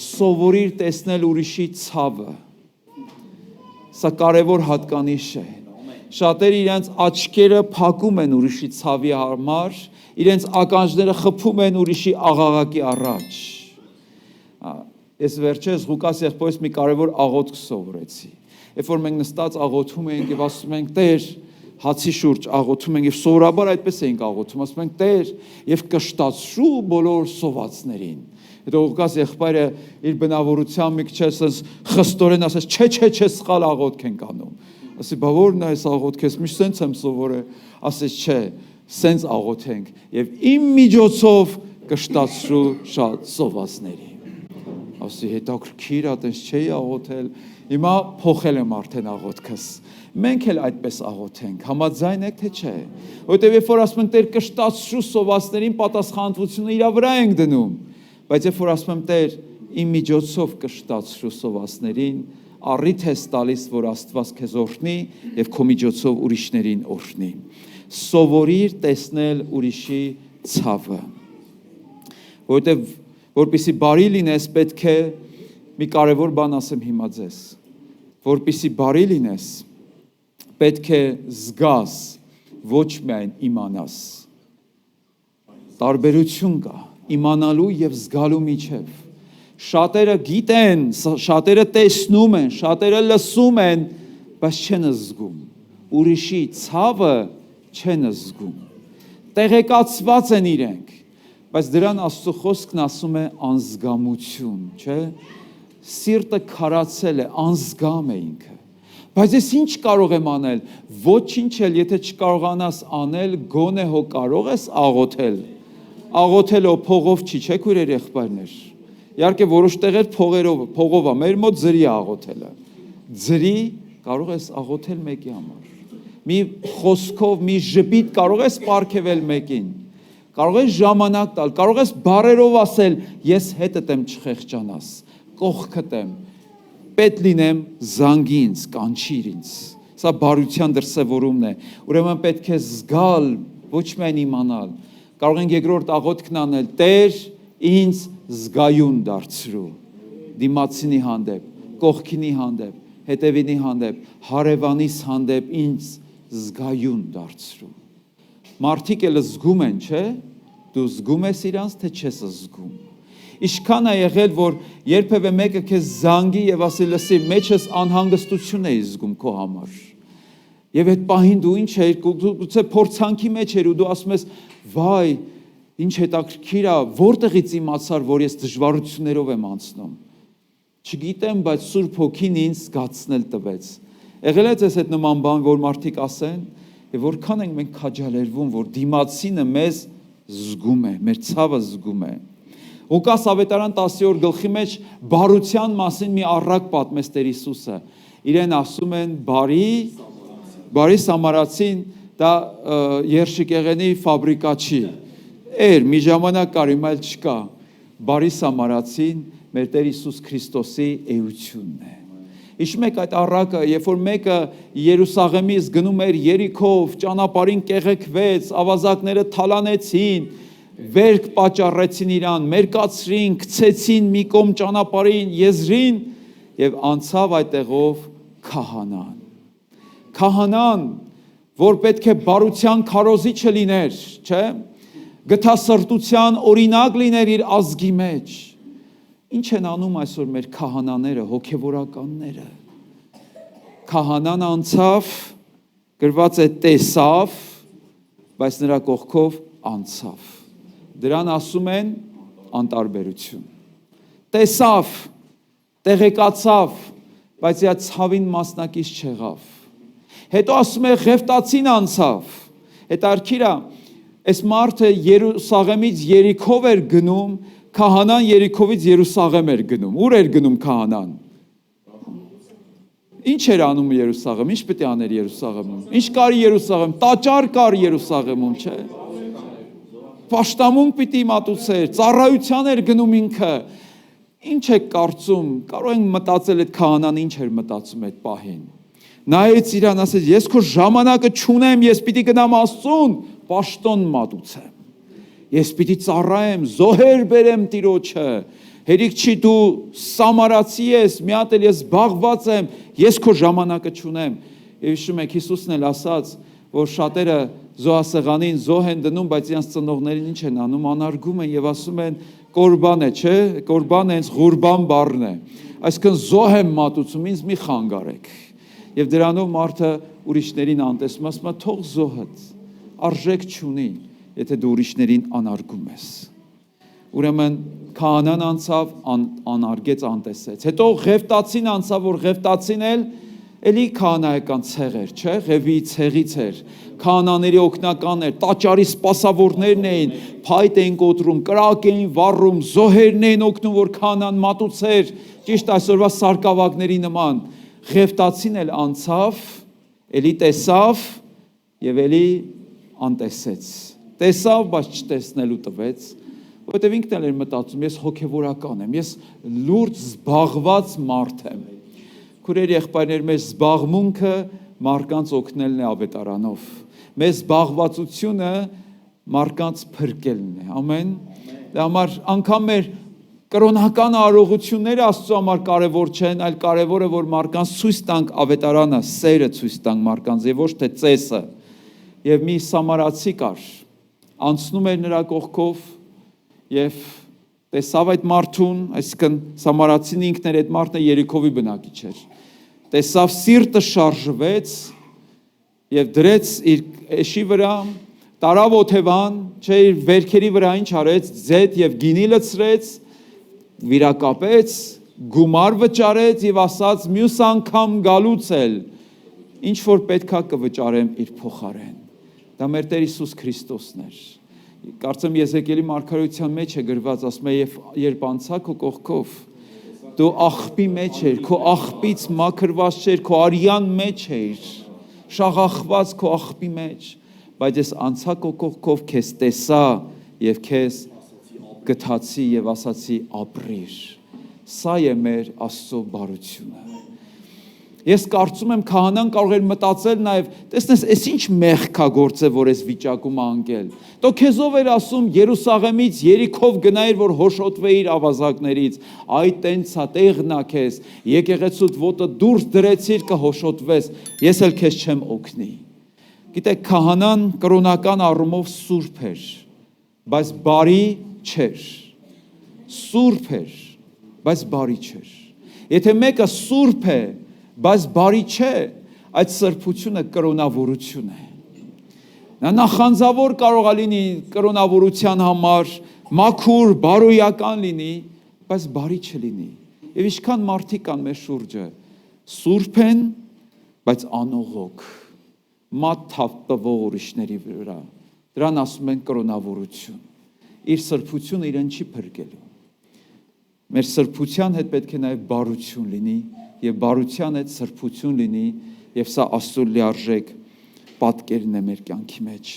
Սովորիր տեսնել ուրիշի ցավը։ Սա կարևոր հատկանիշ է։ Շատերը իրենց աչքերը փակում են ուրիշի ցավի համար, իրենց ականջները խփում են ուրիշի աղաղակի առաջ։ Ես վերջերս Ղուկաս եղբորից մի կարևոր աղոթք սովորեցի։ Երբ որ մենք նստած աղոթում ենք եւ ասում ենք Տեր, հացի շուրջ աղոթում ենք եւ սովորաբար այդպես ենք աղոթում, ասում ենք Տեր եւ կշտացրու բոլոր սովածներին։ Հետո Ղուկաս եղբայրը իր բնավորությամբ մի քիչ էս խստորեն ասես, չէ, սխալ աղոթք ենք անում։ Ասի, բա ո՞րն է այս աղոթքը, ես միշտ սենց եմ սովորել, ասես չէ, սենց աղոթենք եւ իմ միջոցով կշտացրու շատ սովածների։ Ասի, հետաքրքիր է, տես չէի աղոթել, հիմա փոխել եմ արդեն աղոթքս։ Մենք էլ այդպես աղոթենք, համաձայն եք թե չէ։ Որտեւ երբ որ ասում ենք Տեր կշտացրու սովածներին, պատասխանատվությունը իր վրա ենք դնում, բայց երբ որ ասում եմ Տեր իմ միջոցով կշտացրու սովածներին, առիթ ես տալիս, որ Աստված քեզ օրհնի եւ քո միջոցով ուրիշներին օրհնի։ Սովորիր տեսնել ուրիշի ցավը։ Որտեւ որպեսզի բարի լինես, պետք է մի կարևոր բան ասեմ հիմա ձեզ։ Որպեսզի բարի լինես, պետք է զգաս, ոչ միայն իմանաս։ Տարբերություն կա իմանալու եւ զգալու միջև։ Շատերը գիտեն, շատերը տեսնում են, շատերը լսում են, բայց չեն զգում։ Ուրիշի ցավը չեն զգում։ Տեղեկացված են իրենք, բայց դրան Աստծո խոսքն ասում է անզգամություն, չէ՞։ Սիրտը քարացել է, անզգամ է ինքը։ Բայց ես ինչ կարող եմ անել։ Ոչինչ էլ եթե չկարողանաս անել, գոնե հո կարող ես աղոթել։ Աղոթելով փողով չի, չէ՞ քույրեր եղբայրներ։ Իհարկե որոշ տեղեր փողով է, մեր մոտ ձրի աղոթելը։ Ձրի կարող ես աղոթել մեկի համար։ Մի խոսքով, մի ժպիտ կարող ես պարգևել մեկին։ Կարող ես ժամանակ տալ, կարող ես բառերով ասել, ես հետդ եմ չխեղճանաս, կողքդ եմ, պետք լինեմ զանգի ինձ, կանչիր ինձ։ Սա բարության դրսևորումն է։ Ուրեմն պետք է զգալ, ոչ միայն իմանալ։ Կարող ենք երկրորդ աղոթքն անել, Տեր ինձ զգայուն դարձրու, դիմացինի հանդեպ, կողքինի հանդեպ, հետևինի հանդեպ, հարևանիս հանդեպ ինձ զգայուն դարձրու։ Մարդիկ էլ զգում են, չէ՞։ Դու զգում ես իրանց, թե չես զգում։ Ինչքան է եղել, որ երբևէ մեկը քեզ զանգի եւ ասի, լսի, մեջս անհանգստություն է զգում քո համար։ Եվ այդ պահին դու ինչ էր, գուցե փորձանքի մեջ էր ու դու ասում ես, վայ, ինչ հետաքրքիր է, որտեղից իմացար, որ ես դժվարություններով եմ անցնում։ Չգիտեմ, բայց Սուրբ Հոգին ինձ զգացնել տվեց։ Եղել է ձեզ այդ նման բան, որ մարդիկ ասեն, եւ որքան ենք մենք քաջալերվում, որ դիմացինը մեզ զգում է, մեր ցավը զգում է։ Ղուկաս ավետարան 10-րդ գլխի մեջ բարության մասին մի առակ պատմեց Տեր Հիսուսը։ Իրեն ասում են բարի սամարացին, դա երշիկեղենի ֆաբրիկա չի։ Մի ժամանակ կար, հիմա էլ չկա։ Բարի սամարացին մեր Տեր Հիսուս Քրիստոսի էությունն է։ Հիշում եք այդ առակը, երբ որ մեկը Երուսաղեմից գնում էր Երիքով, ճանապարհին կեղեքվեց, ավազակները թալանեցին, վերք պատճառեցին իրան, մերկացրին, գցեցին մի կողմ ճանապարհին, եզրին եւ անցավ այդտեղով քահանան։ Քահանան, որ պետք է բարության քարոզիչը լիներ, չէ՞։ Գթասրտության օրինակ լիներ իր ազգի մեջ։ Ինչ են անում այսօր մեր քահանաները, հոգևորականները։ Քահանան անցավ, գրված է տեսավ, բայց նրա կողքով անցավ։ Դրան ասում են անտարբերություն։ Տեսավ, տեղեկացավ, բայց իա ցավին մասնակից չեղավ։ Հետո ասում է Ղևտացին անցավ։ Հետարքիրա, այս մարդը Երուսաղեմից Երիքով էր գնում, քահանան Երիքովից Երուսաղեմ էր գնում։ Ուր էր գնում քահանան։ Ինչ էր անում Երուսաղեմ, ինչ պետք է աներ Երուսաղեմում։ Ինչ կար Երուսաղեմ, տաճար կար Երուսաղեմում, չէ։ Պաշտամունք պիտի մատուցեր, ծառայության էր գնում ինքը։ Ինչ է կարծում, կարող ենք մտածել այդ քահանան ինչ էր մտածում այդ պահին։ Նայեց իրան, ասեց, ես քո ժամանակը չունեմ, ես պիտի գնամ Աստծուն, պաշտոն մատուցեմ։ Ես պիտի ծառայեմ, զոհեր բերեմ Տիրոջը, Հերիք չի դու սամարացի ես, մի հատ էլ ես զբաղված եմ, ես քո ժամանակը չունեմ։ Եվ հիշում եք Հիսուսն էլ ասաց, որ շատերը զոհասեղանին զոհ են դնում, բայց իրենց ծնողներին ինչ են անում, անարգում են եւ ասում են կորբան է, չէ՞, կորբանը հենց ղուրբան բառն է։ Այսինքն զոհ եմ մատուցում, ինձ մի խանգարեք։ Եվ դրանով մարդը ուրիշներին անտեսում, ասում է թող զոհդ, արժեք չունի, եթե դու ուրիշներին անարգում ես։ Ուրեմն քահանան անցավ, անարգեց, անտեսեց։ Հետո Ղևտացին անցավ, որ Ղևտացին էլի քահանայական ցեղ էր, չէ՞, Ղևի ցեղից էր։ Քահանաների օգնական էր, տաճարի սպասավորներն էին, փայտ էին կոտրում, կրակ էին վառում, զոհերն էին օգնում, որ քահանան մատուցեր, ճիշտ այսօրվա սարկավագների նման։ Ղևտացին էլ անցավ, էլի տեսավ եւ էլի անտեսեց։ Տեսավ, բայց չտեսնելու տվեց, որովհետև ինքն էլ էր մտածում, ես հոգևորական եմ, ես լուրջ զբաղված մարդ եմ։ Քուրեր եղբայրներ, մեր զբաղմունքը մարդկանց օգնելն է ավետարանով։ Մեր զբաղվածությունը մարդկանց փրկելն է։ Ամեն։ Դա համար անգամ մեր կրոնական արարողությունները Աստծո համար կարևոր չեն, այլ կարևորը որ մարդկանց ցույց տանք ավետարանը, սերը ցույց տանք մարդկանց, եւ ոչ թե ծեսը։ Եվ մի սամարացի կար, անցնում էր նրա կողքով եւ տեսավ այդ մարդուն, այսինքն սամարացին ինքն էր այդ մարդը Երիքովի բնակիչ էր։ Տեսավ սիրտը շարժվեց եւ դրեց իր էշի վրա, տարավ օթևան, չէ, իր վերքերի վրա ինչ արեց, ձետ եւ գինի լցրեց, վիրակապեց, գումար վճարեց եւ ասաց մյուս անգամ գալուց էլ ինչ որ պետքա կվճարեմ իր փոխարեն։ Դա մեր Տեր Հիսուս Քրիստոսն էր։ Կարծեմ Եզեկիելի մարգարեության մեջ է գրված, ասում է, երբ անցա քո կողքով, դու աղբի մեջ էր, քո աղբից մաքրված չէր, քո արյան մեջ էր, շաղախված քո աղբի մեջ, բայց ես անցա քո կողքով, քեզ տեսա եւ քեզ գթացի եւ ասացի ապրիր։ Սա է մեր Աստծո բարությունը։ Ես կարծում եմ քահանան կարող էր մտածել նաև, տեսնես, այս ինչ մեղքա գործ է, որ ես վիճակում անգել։ Դո քեզով էր ասում Երուսաղեմից Երիքով գնայր, որ հոշոտվեիր ավազակներից։ Այ տենցա տեղնա քեզ, եկեղեցուդ ոտը դուրս դրեցիր կհոշոտվես, ես էլ քեզ չեմ օգնի։ Գիտեք, քահանան կրոնական առումով սուրբ էր, բայց բարի չէր։ Սուրբ էր, բայց բարի չէր։ Եթե մեկը սուրբ է, բայց բարի չէ, այդ սրբությունը կրոնավորություն է։ Նա նախանձավոր կարող է լինի կրոնավորության համար, մաքուր, բարոյական լինի, բայց բարի չլինի։ Եվ ինչքան մարդիկ կան մեր շուրջը, սուրբ են, բայց անողոք, մատ թափտվող ուրիշների վրա։ Դրան ասում են կրոնավորություն։ Իր սրբությունը իրեն չի փրկելու։ Մեր սրբության հետ պետք է նաև բարություն լինի, եւ բարության հետ սրբություն լինի, եւ սա Աստծո լիարժեք պատկերն է մեր կյանքի մեջ։